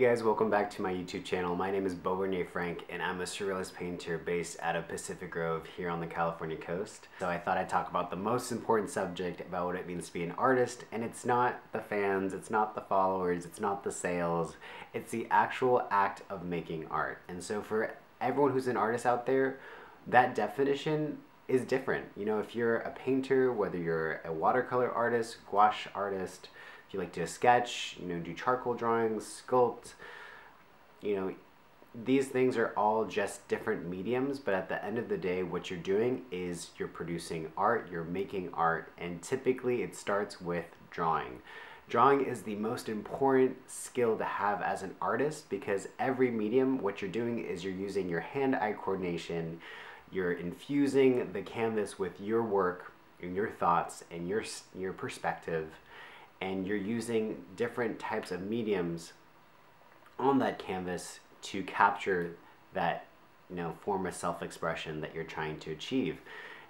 guys, welcome back to my YouTube channel. My name is Beau and I'm a surrealist painter based out of Pacific Grove here on the California coast. So I thought I'd talk about the most important subject about what it means to be an artist, and it's not the fans, it's not the followers, it's not the sales, it's the actual act of making art. And so for everyone who's an artist out there, that definition is different. You know, if you're a painter, whether you're a watercolor artist, gouache artist, if you like to sketch, you know, do charcoal drawings, sculpt, you know, these things are all just different mediums, but at the end of the day, what you're doing is you're producing art, you're making art, and typically it starts with drawing. Drawing is the most important skill to have as an artist because every medium, what you're doing is you're using your hand-eye coordination, you're infusing the canvas with your work and your thoughts and your perspective, and you're using different types of mediums on that canvas to capture that, you know, form of self-expression that you're trying to achieve.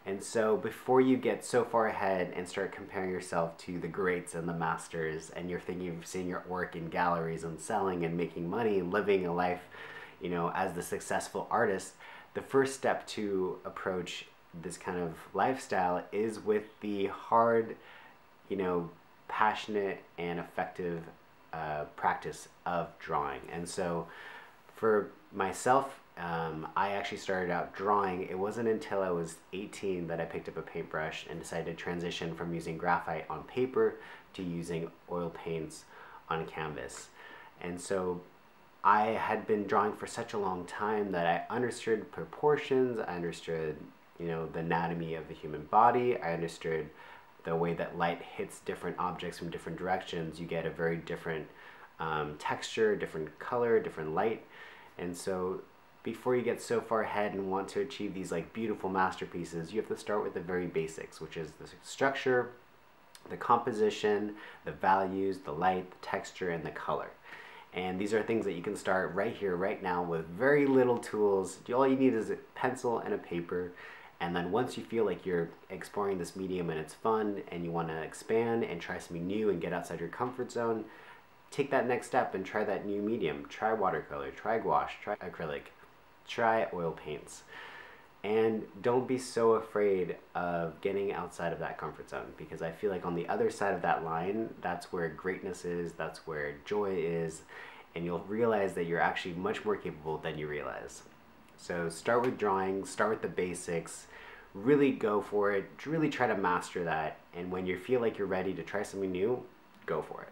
And so before you get so far ahead and start comparing yourself to the greats and the masters, and you're thinking of seeing your work in galleries and selling and making money and living a life, you know, as the successful artist, the first step to approach this kind of lifestyle is with the hard, you know, passionate and effective practice of drawing. And so for myself, I actually started out drawing. It wasn't until I was 18 that I picked up a paintbrush and decided to transition from using graphite on paper to using oil paints on canvas. And so I had been drawing for such a long time that I understood proportions, I understood, you know, the anatomy of the human body, I understood the way that light hits different objects from different directions. You get a very different texture, different color, different light. And so before you get so far ahead and want to achieve these like beautiful masterpieces, you have to start with the very basics, which is the structure, the composition, the values, the light, the texture, and the color. And these are things that you can start right here, right now, with very little tools. All you need is a pencil and a paper. And then once you feel like you're exploring this medium and it's fun and you want to expand and try something new and get outside your comfort zone, take that next step and try that new medium. Try watercolor, try gouache, try acrylic, try oil paints. And don't be so afraid of getting outside of that comfort zone, because I feel like on the other side of that line, that's where greatness is, that's where joy is, and you'll realize that you're actually much more capable than you realize. So start with drawing, start with the basics, really go for it, really try to master that, and when you feel like you're ready to try something new, go for it.